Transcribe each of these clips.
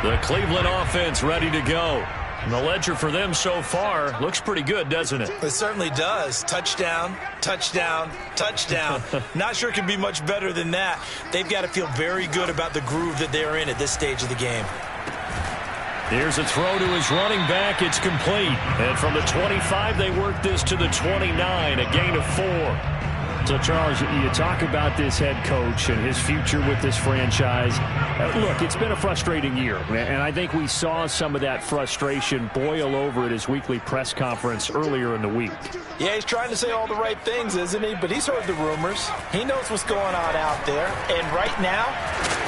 The Cleveland offense ready to go. And the ledger for them so far looks pretty good, doesn't it? It certainly does. Touchdown, touchdown, touchdown. Not sure it can be much better than that. They've got to feel very good about the groove that they're in at this stage of the game. Here's a throw to his running back. It's complete. And from the 25, they work this to the 29, a gain of 4. So, Charles, you talk about this head coach and his future with this franchise. Look, it's been a frustrating year, and I think we saw some of that frustration boil over at his weekly press conference earlier in the week. Yeah, he's trying to say all the right things, isn't he? But he's heard the rumors. He knows what's going on out there. And right now,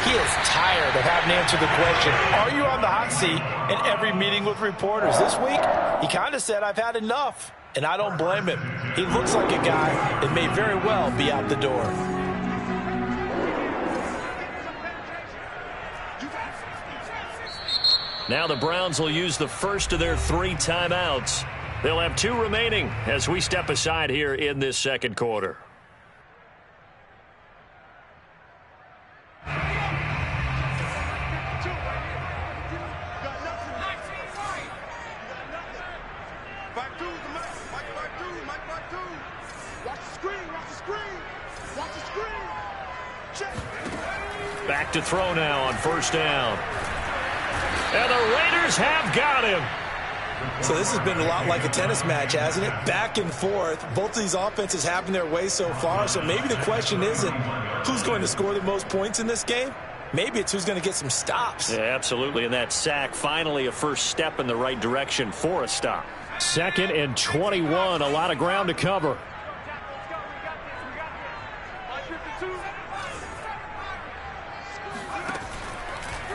he is tired of having to answer the question, are you on the hot seat in every meeting with reporters? This week, he kind of said, I've had enough. And I don't blame him. He looks like a guy that may very well be out the door. Now the Browns will use the first of their 3 timeouts. They'll have 2 remaining as we step aside here in this second quarter. Back to throw now on first down. And the Raiders have got him. So this has been a lot like a tennis match, hasn't it? Back and forth. Both of these offenses having their way so far. So maybe the question isn't who's going to score the most points in this game. Maybe it's who's going to get some stops. Yeah, absolutely. And that sack, finally a first step in the right direction for a stop. 2nd and 21. A lot of ground to cover.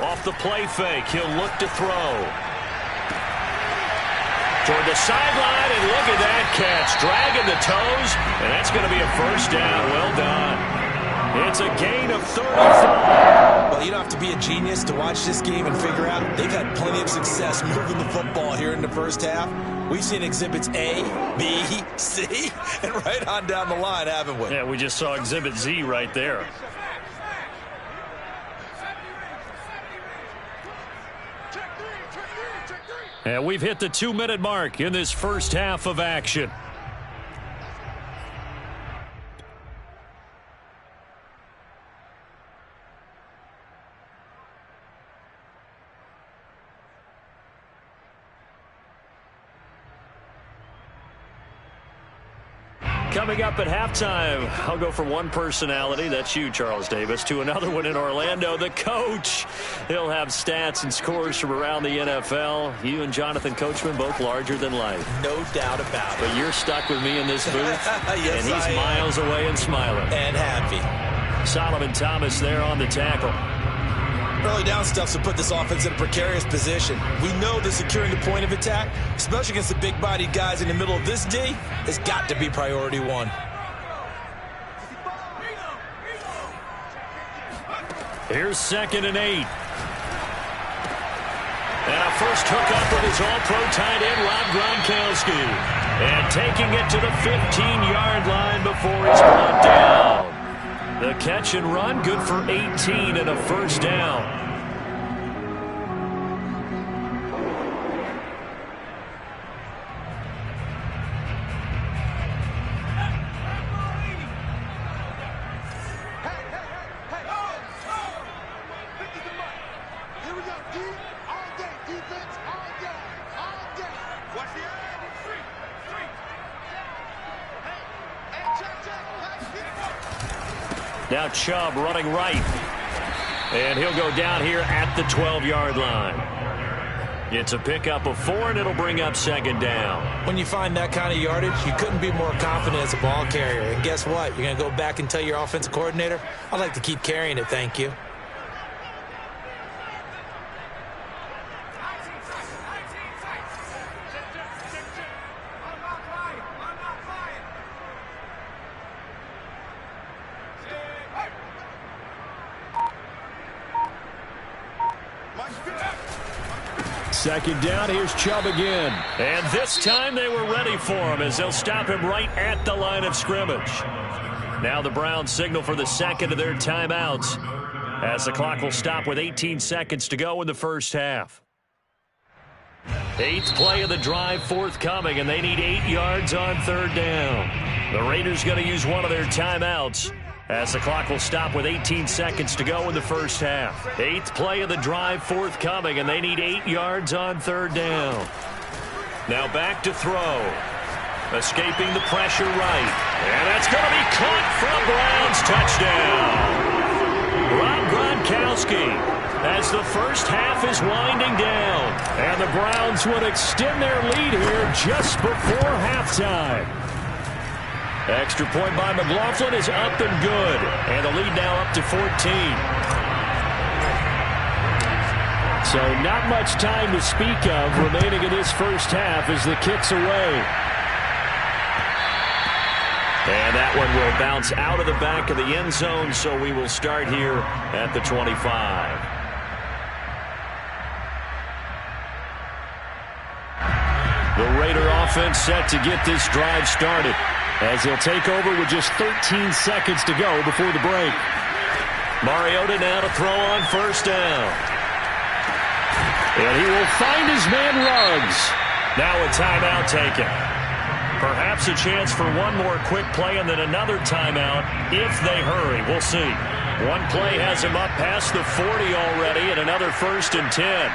Off the play fake, he'll look to throw. Toward the sideline, and look at that catch. Dragging the toes, and that's going to be a first down. Well done. It's a gain of 35. Well, you don't have to be a genius to watch this game and figure out they've had plenty of success moving the football here in the first half. We've seen exhibits A, B, C, and right on down the line, haven't we? Yeah, we just saw exhibit Z right there. And we've hit the 2-minute mark in this first half of action. Coming up at halftime, I'll go from one personality, that's you, Charles Davis, to another one in Orlando, the coach. He'll have stats and scores from around the NFL. You and Jonathan Coachman, both larger than life. No doubt about it. But you're stuck with me in this booth, yes, and he's miles away and smiling. And happy. Solomon Thomas there on the tackle. Early down stuff to put this offense in a precarious position. We know that securing the point of attack, especially against the big-bodied guys in the middle of this D, has got to be priority 1. Here's 2nd and 8. And a first hookup with his all-pro tight end, Rob Gronkowski. And taking it to the 15-yard line before he's brought down. The catch and run, good for 18 and a first down. Now Chubb running right. And he'll go down here at the 12-yard line. It's a pickup of 4, and it'll bring up 2nd down. When you find that kind of yardage, you couldn't be more confident as a ball carrier. And guess what? You're going to go back and tell your offensive coordinator, I'd like to keep carrying it, thank you. Second down, here's Chubb again. And this time they were ready for him as they'll stop him right at the line of scrimmage. Now the Browns signal for the second of their timeouts. as the clock will stop with 18 seconds to go in the first half. 8th play of the drive forthcoming, and they need 8 yards on third down. The Raiders going to use one of their timeouts as the clock will stop with 18 seconds to go in the first half. 8th play of the drive forthcoming, and they need 8 yards on third down. Now back to throw. Escaping the pressure right. And that's going to be caught from Browns. Touchdown. Rob Gronkowski as the first half is winding down. And the Browns would extend their lead here just before halftime. Extra point by McLaughlin is up and good. And the lead now up to 14. So not much time to speak of remaining in this first half as the kick's away. And that one will bounce out of the back of the end zone, so we will start here at the 25. The Raider offense set to get this drive started as he'll take over with just 13 seconds to go before the break. Mariota now to throw on first down. And he will find his man Ruggs. Now a timeout taken. Perhaps a chance for one more quick play and then another timeout if they hurry. We'll see. One play has him up past the 40 already and another 1st and 10.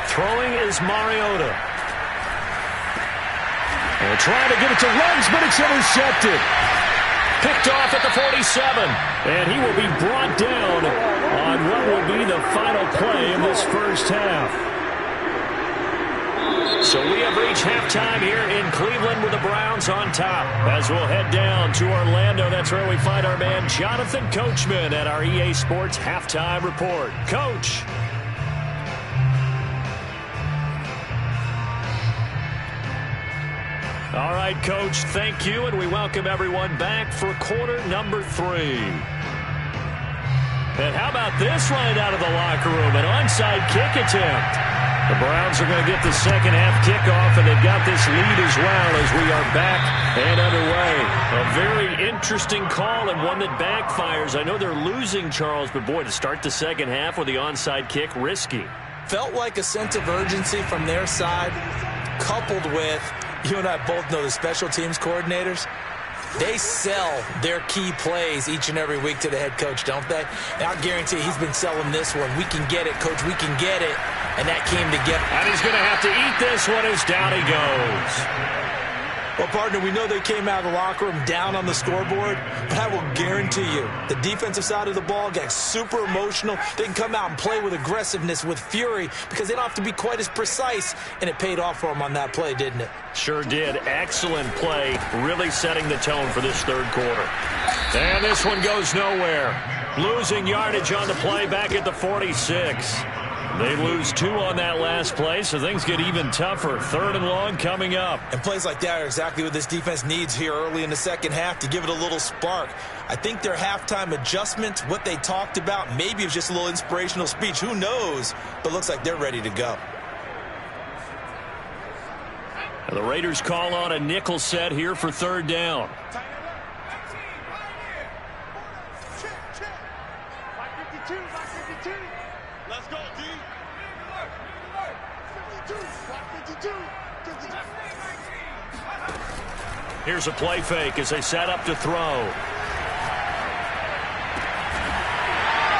Throwing is Mariota. And trying to get it to Ruggs, but it's intercepted. Picked off at the 47. And he will be brought down on what will be the final play of this first half. So we have reached halftime here in Cleveland with the Browns on top. As we'll head down to Orlando, that's where we find our man Jonathan Coachman at our EA Sports Halftime Report. Coach. All right, Coach, thank you, and we welcome everyone back for quarter number 3. And how about this right out of the locker room, an onside kick attempt. The Browns are going to get the second half kickoff, and they've got this lead as well as we are back and underway. A very interesting call and one that backfires. I know they're losing, Charles, but boy, to start the second half with the onside kick, risky. Felt like a sense of urgency from their side, coupled with, you and I both know the special teams coordinators, they sell their key plays each and every week to the head coach, don't they? And I guarantee he's been selling this one. We can get it, Coach. We can get it. And that came together. And he's going to have to eat this one as down he goes. Well, partner, we know they came out of the locker room down on the scoreboard, but I will guarantee you the defensive side of the ball got super emotional. They can come out and play with aggressiveness, with fury, because they don't have to be quite as precise, and it paid off for them on that play, didn't it? Sure did. Excellent play, really setting the tone for this third quarter. And this one goes nowhere. Losing yardage on the play back at the 46. They lose 2 on that last play, so things get even tougher. 3rd and long coming up. And plays like that are exactly what this defense needs here early in the second half to give it a little spark. I think their halftime adjustment, what they talked about, maybe it was just a little inspirational speech. Who knows? But looks like they're ready to go. And the Raiders call on a nickel set here for 3rd down. Let's go, D. Here's a play fake as they set up to throw.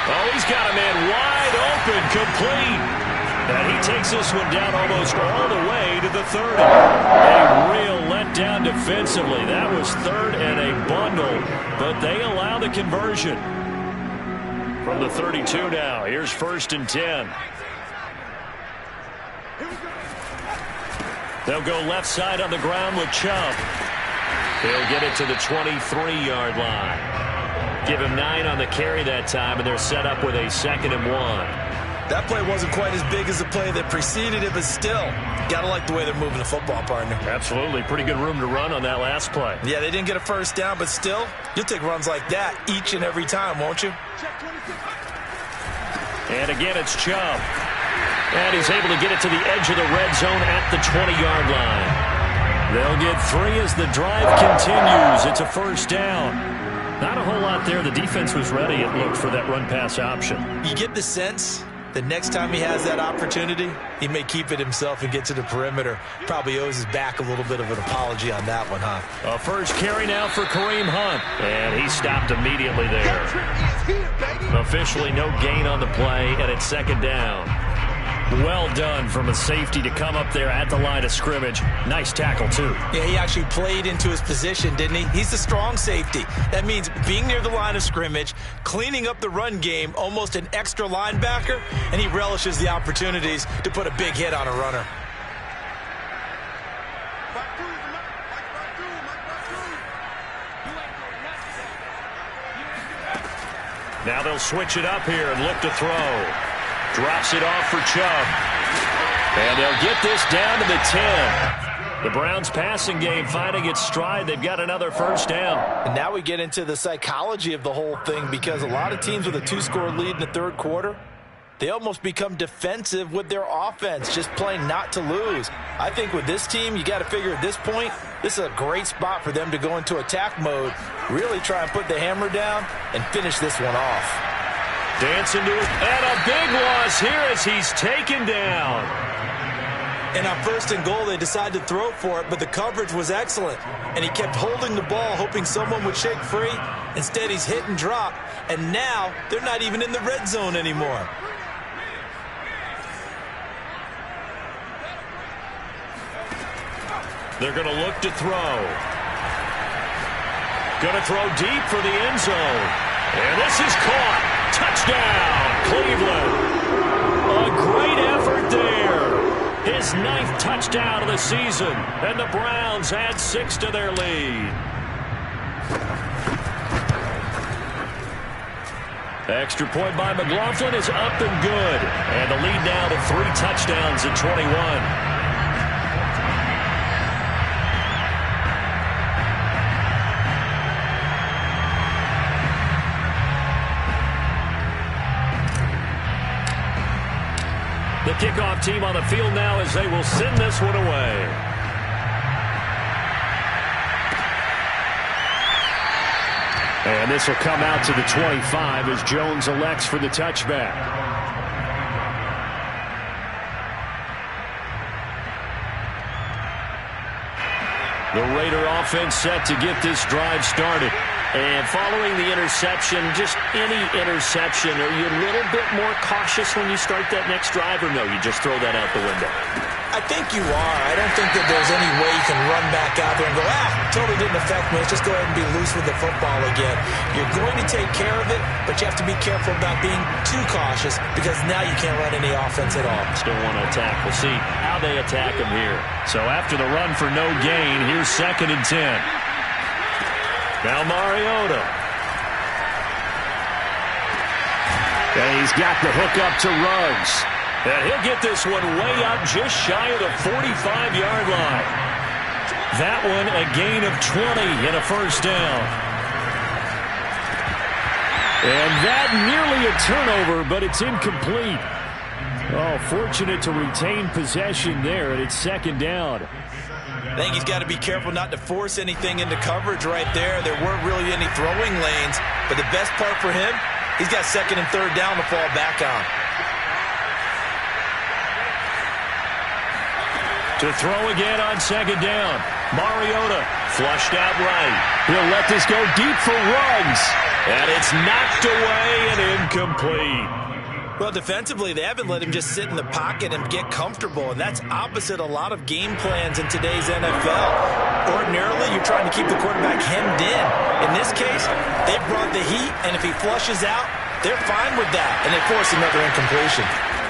Oh, he's got a man wide open, complete. And he takes this one down almost all the way to the 30. A real letdown defensively. That was 3rd and a bundle, but they allow the conversion. From the 32 now, here's 1st and 10. They'll go left side on the ground with Chubb. He'll get it to the 23-yard line. Give him 9 on the carry that time, and they're set up with a 2nd and 1. That play wasn't quite as big as the play that preceded it, but still, gotta like the way they're moving the football, partner. Absolutely. Pretty good room to run on that last play. Yeah, they didn't get a first down, but still, you'll take runs like that each and every time, won't you? And again, it's Chubb. And he's able to get it to the edge of the red zone at the 20-yard line. They'll get 3 as the drive continues. It's a 1st down. Not a whole lot there. The defense was ready, it looked, for that run-pass option. You get the sense that next time he has that opportunity, he may keep it himself and get to the perimeter. Probably owes his back a little bit of an apology on that one, huh? A first carry now for Kareem Hunt. And he stopped immediately there. Officially no gain on the play, and it's second down. Well done from a safety to come up there at the line of scrimmage. Nice tackle, too. Yeah, he actually played into his position, didn't he? He's a strong safety. That means being near the line of scrimmage, cleaning up the run game, almost an extra linebacker, and he relishes the opportunities to put a big hit on a runner. Now they'll switch it up here and look to throw. Drops it off for Chubb. And they'll get this down to the 10. The Browns passing game finding its stride. They've got another first down. And now we get into the psychology of the whole thing, because a lot of teams with a 2-score lead in the third quarter, they almost become defensive with their offense, just playing not to lose. I think with this team, you got to figure at this point, this is a great spot for them to go into attack mode, really try and put the hammer down and finish this one off. Dancing to it, and a big loss here as he's taken down. And on first and goal, they decided to throw for it, but the coverage was excellent. And he kept holding the ball, hoping someone would shake free. Instead, he's hit and drop, and now they're not even in the red zone anymore. They're going to look to throw. Going to throw deep for the end zone. And this is caught. Touchdown, Cleveland. A great effort there. His 9th touchdown of the season. And the Browns add 6 to their lead. Extra point by McLaughlin is up and good. And the lead now to 3 touchdowns at 21. The kickoff team on the field now as they will send this one away. And this will come out to the 25 as Jones elects for the touchback. The Raider offense set to get this drive started. And following the interception, just any interception, are you a little bit more cautious when you start that next drive, or no, you just throw that out the window? I think you are. I don't think that there's any way you can run back out there and go, totally didn't affect me. Let's just go ahead and be loose with the football again. You're going to take care of it, but you have to be careful about being too cautious, because now you can't run any offense at all. Still want to attack. We'll see how they attack him here. So after the run for no gain, here's 2nd and 10. Now Mariota. And he's got the hook up to Ruggs. And he'll get this one way up just shy of the 45-yard line. That one a gain of 20 and a first down. And that nearly a turnover, but it's incomplete. Oh, fortunate to retain possession there, and it's 2nd down. I think he's got to be careful not to force anything into coverage right there. There weren't really any throwing lanes, but the best part for him, he's got 2nd and 3rd down to fall back on. To throw again on 2nd down. Mariota flushed out right. He'll let this go deep for Ruggs. And it's knocked away and incomplete. Well, defensively, they haven't let him just sit in the pocket and get comfortable, and that's opposite a lot of game plans in today's NFL. Ordinarily, you're trying to keep the quarterback hemmed in. In this case, they brought the heat, and if he flushes out, they're fine with that, and they force another incompletion.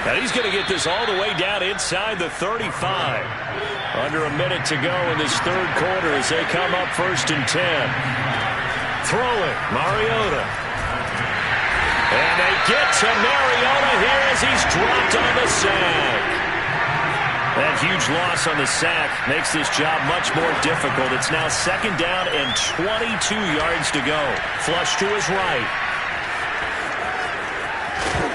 Now he's going to get this all the way down inside the 35. Under a minute to go in this third quarter as they come up 1st and 10. Throwing, Mariota. And they get to Mariota here as he's dropped on the sack. That huge loss on the sack makes this job much more difficult. It's now 2nd down and 22 yards to go. Flush to his right.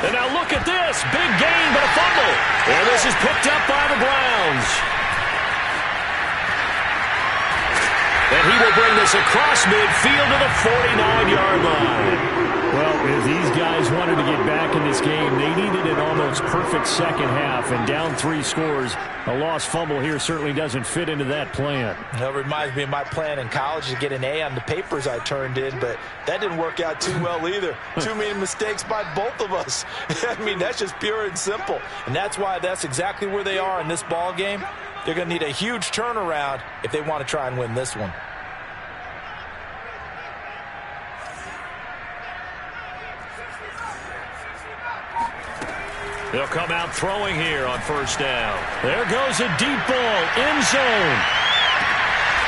And now look at this. Big gain, but a fumble. And this is picked up by the Browns. And he will bring this across midfield to the 49-yard line. Well, if these guys wanted to get back in this game, they needed an almost perfect second half. And down 3 scores, a lost fumble here certainly doesn't fit into that plan. That reminds me of my plan in college to get an A on the papers I turned in, but that didn't work out too well either. Too many mistakes by both of us. I mean, that's just pure and simple. And that's why that's exactly where they are in this ball game. They're going to need a huge turnaround if they want to try and win this one. They'll come out throwing here on first down. There goes a deep ball, end zone.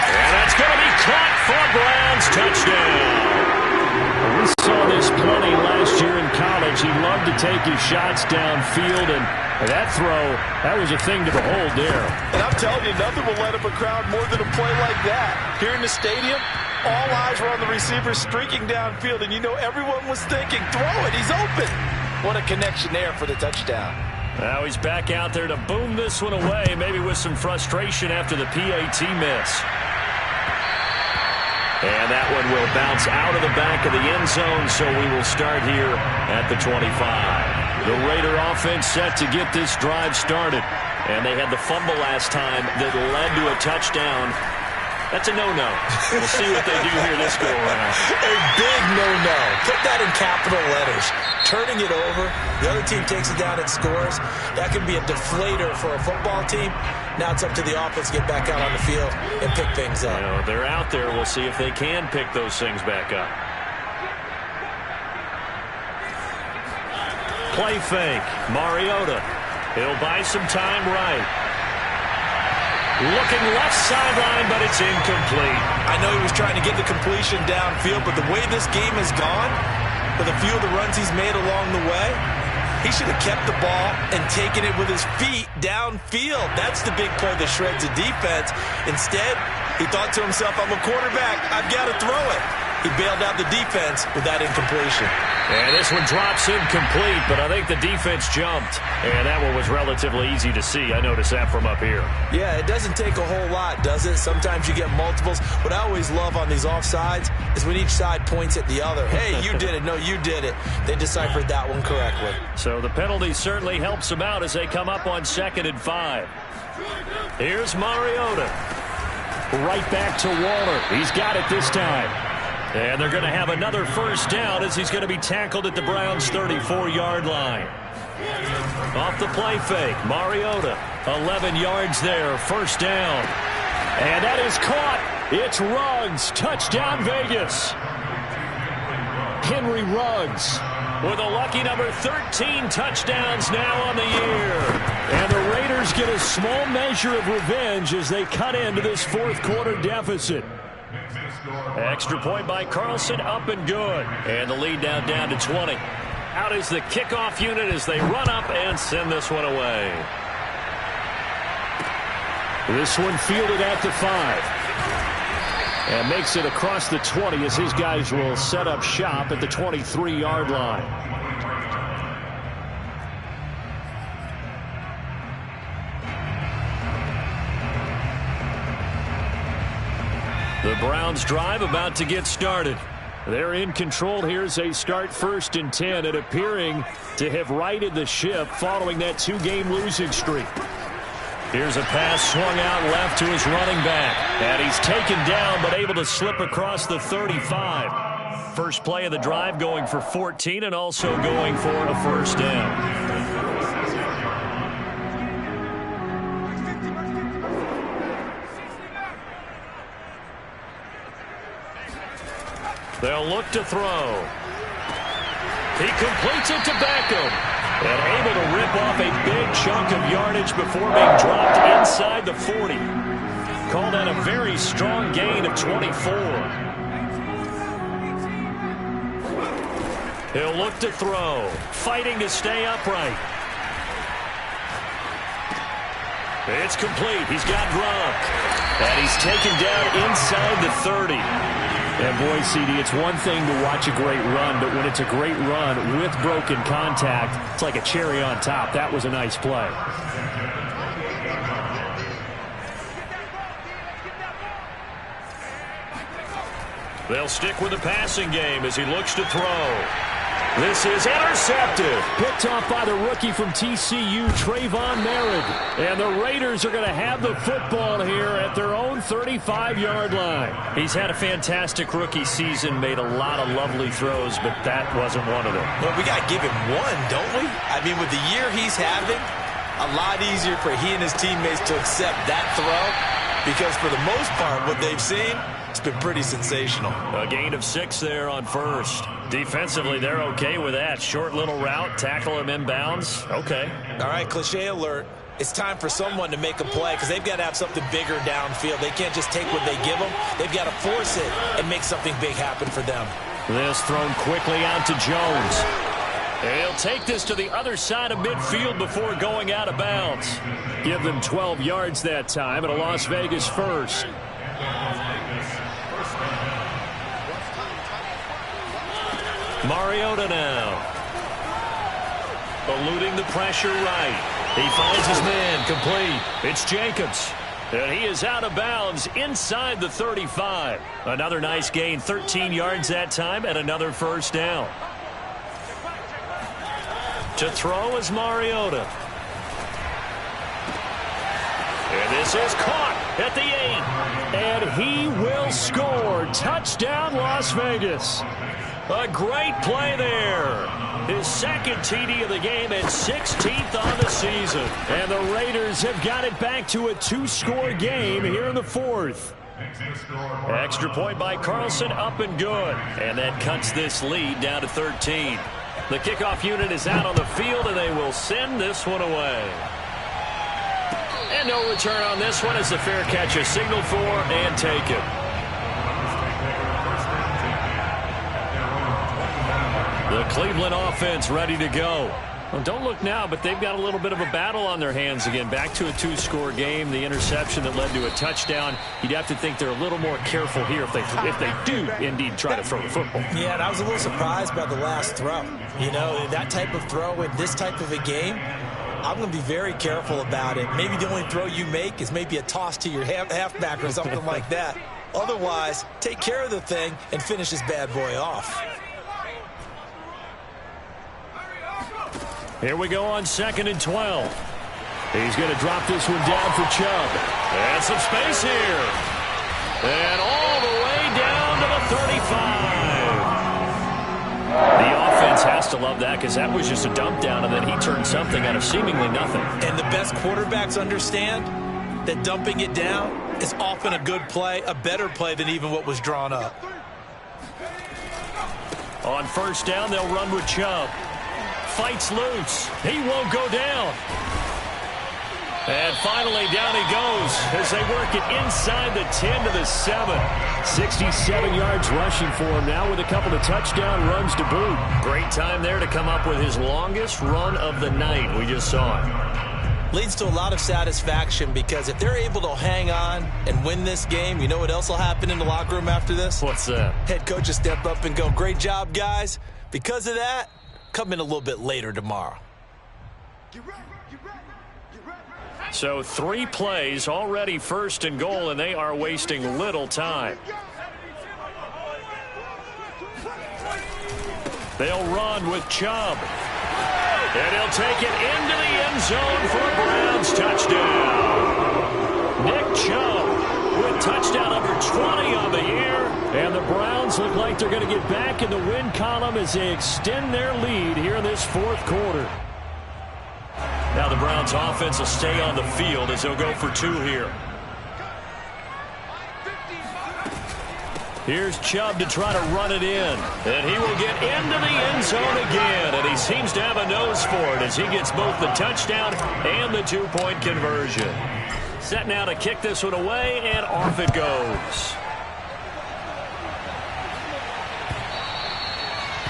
And that's going to be caught for a Browns touchdown. We saw this plenty last year in college. He loved to take his shots downfield, and that throw, that was a thing to behold there. And I'm telling you, nothing will light up a crowd more than a play like that. Here in the stadium, all eyes were on the receiver streaking downfield, and you know everyone was thinking, throw it, he's open. What a connection there for the touchdown. Now he's back out there to boom this one away, maybe with some frustration after the PAT miss. And that one will bounce out of the back of the end zone, so we will start here at the 25. The Raider offense set to get this drive started. And they had the fumble last time that led to a touchdown. That's a no-no. We'll see what they do here this go-around. A big no-no. Put that in capital letters. Turning it over, the other team takes it down and scores. That can be a deflator for a football team. Now it's up to the offense to get back out on the field and pick things up. You know, they're out there. We'll see if they can pick those things back up. Play fake. Mariota. He'll buy some time right. Looking left sideline, but it's incomplete. I know he was trying to get the completion downfield, but the way this game has gone, with a few of the runs he's made along the way, he should have kept the ball and taken it with his feet downfield. That's the big play that shreds the defense. Instead, he thought to himself, I'm a quarterback, I've got to throw it. He bailed out the defense with that incompletion. And this one drops incomplete, but I think the defense jumped. And that one was relatively easy to see. I noticed that from up here. Yeah, it doesn't take a whole lot, does it? Sometimes you get multiples. What I always love on these offsides is when each side points at the other. Hey, you did it. No, you did it. They deciphered that one correctly. So the penalty certainly helps them out as they come up on 2nd and 5. Here's Mariota. Right back to Waller. He's got it this time. And they're going to have another first down as he's going to be tackled at the Browns' 34-yard line. Off the play fake, Mariota, 11 yards there, first down. And that is caught. It's Ruggs, touchdown Vegas. Henry Ruggs with a lucky number 13 touchdowns now on the year. And the Raiders get a small measure of revenge as they cut into this fourth quarter deficit. Extra point by Carlson, up and good. And the lead now down to 20. Out is the kickoff unit as they run up and send this one away. This one fielded at the 5. And makes it across the 20 as his guys will set up shop at the 23-yard line. The Browns drive about to get started. They're in control here as they start 1st and 10 and appearing to have righted the ship following that 2-game losing streak. Here's a pass swung out left to his running back. And he's taken down but able to slip across the 35. First play of the drive going for 14 and also going for a first down. They'll look to throw. He completes it to Beckham. And able to rip off a big chunk of yardage before being dropped inside the 40. Call that a very strong gain of 24. He'll look to throw. Fighting to stay upright. It's complete. He's got Gronk. And he's taken down inside the 30. And boy, CD, it's one thing to watch a great run, but when it's a great run with broken contact, it's like a cherry on top. That was a nice play. They'll stick with the passing game as he looks to throw. This is intercepted. Picked off by the rookie from TCU, Trayvon Merritt. And the Raiders are going to have the football here at their own 35-yard line. He's had a fantastic rookie season, made a lot of lovely throws, but that wasn't one of them. Well, we got to give him one, don't we? I mean, with the year he's having, a lot easier for he and his teammates to accept that throw because for the most part, what they've seen, it's been pretty sensational. A gain of 6 there on first. Defensively, they're okay with that. Short little route, tackle him inbounds. Okay. All right, cliche alert. It's time for someone to make a play because they've got to have something bigger downfield. They can't just take what they give them. They've got to force it and make something big happen for them. This thrown quickly out to Jones. He'll take this to the other side of midfield before going out of bounds. Give them 12 yards that time and a Las Vegas first. Mariota now. Eluding the pressure right. He finds his man complete. It's Jacobs. And he is out of bounds inside the 35. Another nice gain, 13 yards that time, and another first down. To throw is Mariota. And this is caught at the 8. And he will score. Touchdown, Las Vegas. A great play there. His second TD of the game and 16th on the season. And the Raiders have got it back to a 2-score game here in the 4th. Extra point by Carlson, up and good. And that cuts this lead down to 13. The kickoff unit is out on the field, and they will send this one away. And no return on this one as the fair catch is signaled for and taken. The Cleveland offense ready to go. Well, don't look now, but they've got a little bit of a battle on their hands again. Back to a 2-score game. The interception that led to a touchdown. You'd have to think they're a little more careful here if they do indeed try to throw the football. Yeah, and I was a little surprised by the last throw. You know, that type of throw in this type of a game, I'm going to be very careful about it. Maybe the only throw you make is maybe a toss to your halfback or something like that. Otherwise, take care of the thing and finish this bad boy off. Here we go on 2nd and 12. He's going to drop this one down for Chubb. And some space here. And all the way down to the 35. The offense has to love that because that was just a dump down, and then he turned something out of seemingly nothing. And the best quarterbacks understand that dumping it down is often a good play, a better play than even what was drawn up. On first down, they'll run with Chubb. Fights loose. He won't go down. And finally, down he goes as they work it inside the 10 to the 7. 67 yards rushing for him now with a couple of touchdown runs to boot. Great time there to come up with his longest run of the night. We just saw it. Leads to a lot of satisfaction because if they're able to hang on and win this game, you know what else will happen in the locker room after this? What's that? Head coach will step up and go, great job, guys. Because of that, come in a little bit later tomorrow. So 3 plays already 1st and goal, and they are wasting little time. They'll run with Chubb. And he'll take it into the end zone for a Browns touchdown. Nick Chubb with touchdown number 20 on the year. And the Browns look like they're going to get back in the win column as they extend their lead here in this 4th quarter. Now the Browns offense will stay on the field as they'll go for 2 here. Here's Chubb to try to run it in. And he will get into the end zone again. And he seems to have a nose for it as he gets both the touchdown and the 2-point conversion. Set now to kick this one away, and off it goes.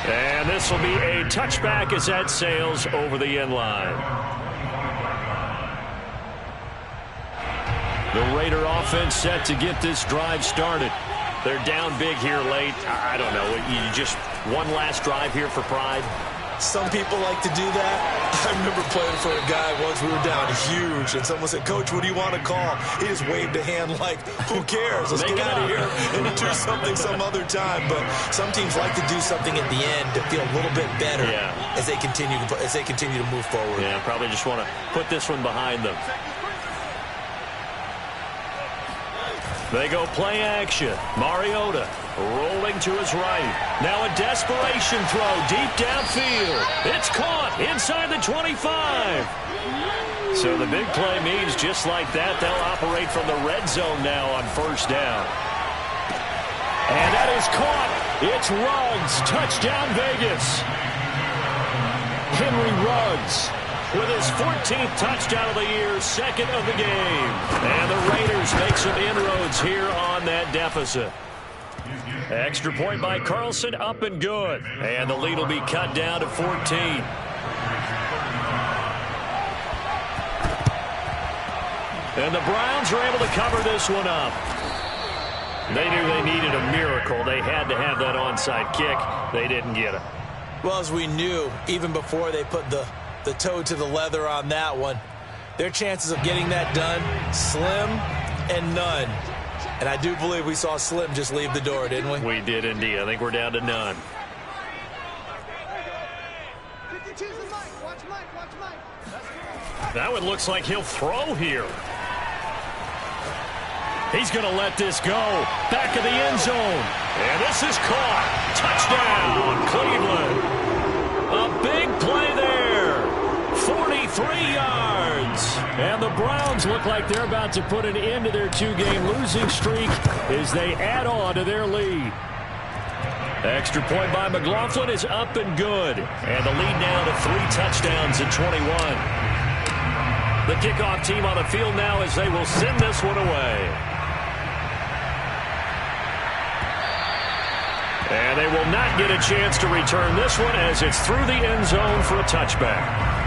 And this will be a touchback as that sails over the end line. The Raider offense set to get this drive started. They're down big here late. I don't know. You just one last drive here for pride. some people like to do that. I remember playing for a guy once. We were down huge, and someone said, "Coach, what do you want to call?" He just waved a hand like, "Who cares? Let's get out of here and do something some other time." But some teams like to do something at the end to feel a little bit better as they continue to move forward. Yeah, probably just want to put this one behind them. They go play action. Mariota rolling to his right. Now a desperation throw deep downfield. It's caught inside the 25. So the big play means just like that, they'll operate from the red zone now on first down. And that is caught. It's Ruggs. Touchdown Vegas. Henry Ruggs with his 14th touchdown of the year, second of the game. And the Raiders make some inroads here on that deficit. Extra point by Carlson, up and good. And the lead will be cut down to 14. And the Browns are able to cover this one up. They knew they needed a miracle. They had to have that onside kick. They didn't get it. Well, as we knew, even before they put the toe to the leather on that one, their chances of getting that done, slim and none. And I do believe we saw Slim just leave the door, didn't we? We did indeed. I think we're down to none. That one looks like he'll throw here. He's going to let this go. Back of the end zone. And this is caught. Touchdown, Cleveland. A big play there. 43 yards. And the Browns look like they're about to put an end to their two-game losing streak as they add on to their lead. Extra point by McLaughlin is up and good. And the lead now to 3 touchdowns at 21. The kickoff team on the field now as they will send this one away. And they will not get a chance to return this one as it's through the end zone for a touchback.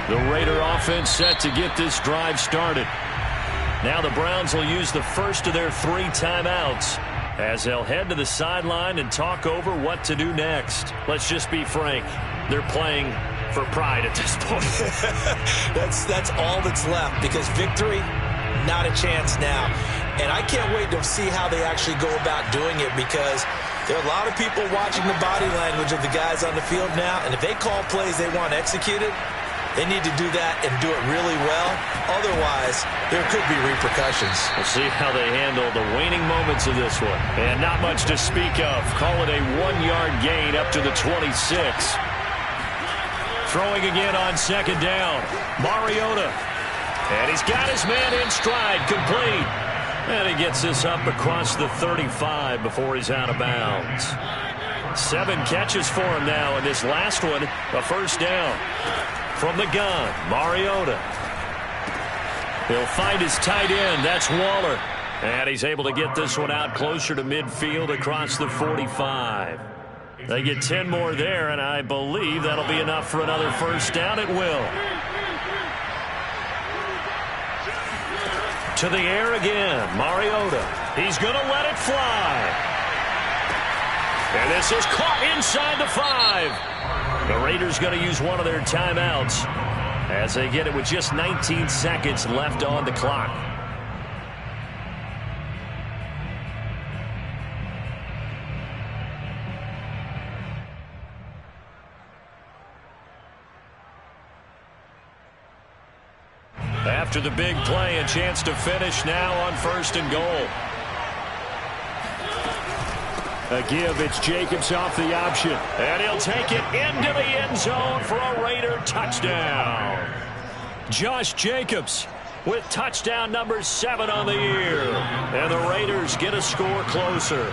The Raider offense set to get this drive started. Now the Browns will use the first of their 3 timeouts as they'll head to the sideline and talk over what to do next. Let's just be frank. They're playing for pride at this point. That's all that's left, because victory, not a chance now. And I can't wait to see how they actually go about doing it, because there are a lot of people watching the body language of the guys on the field now, and if they call plays they want executed, they need to do that and do it really well. Otherwise, there could be repercussions. We'll see how they handle the waning moments of this one. And not much to speak of. Call it a 1-yard gain up to the 26. Throwing again on second down. Mariota. And he's got his man in stride, complete. And he gets this up across the 35 before he's out of bounds. 7 catches for him now, and this last one, a first down. From the gun, Mariota. He'll find his tight end. That's Waller. And he's able to get this one out closer to midfield across the 45. They get 10 more there, and I believe that'll be enough for another first down. It will. To the air again, Mariota. He's going to let it fly. And this is caught inside the 5. The Raiders going to use one of their timeouts as they get it with just 19 seconds left on the clock. After the big play, a chance to finish now on first and goal. A give, it's Jacobs off the option. And he'll take it into the end zone for a Raider touchdown. Josh Jacobs with touchdown number 7 on the year. And the Raiders get a score closer.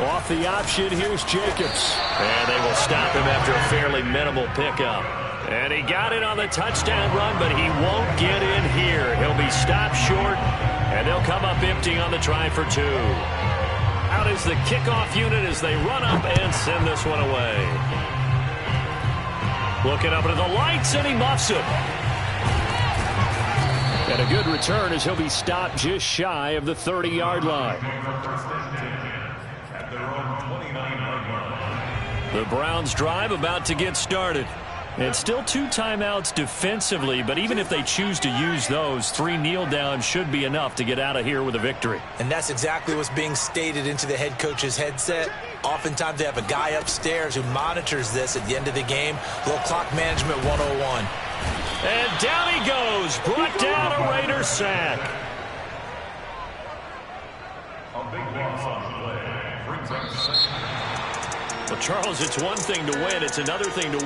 Off the option, here's Jacobs. And they will stop him after a fairly minimal pickup. And he got it on the touchdown run, but he won't get in here. He'll be stopped short, and they'll come up empty on the try for 2. Out is the kickoff unit as they run up and send this one away. Looking up into the lights, and he muffs it. And a good return as he'll be stopped just shy of the 30-yard line. The Browns' drive about to get started. It's still 2 timeouts defensively, but even if they choose to use those, 3 kneel downs should be enough to get out of here with a victory. And that's exactly what's being stated into the head coach's headset. Oftentimes they have a guy upstairs who monitors this at the end of the game. Little clock management 101. And down he goes, brought down a Raider sack. Well, Charles, it's one thing to win. It's another thing to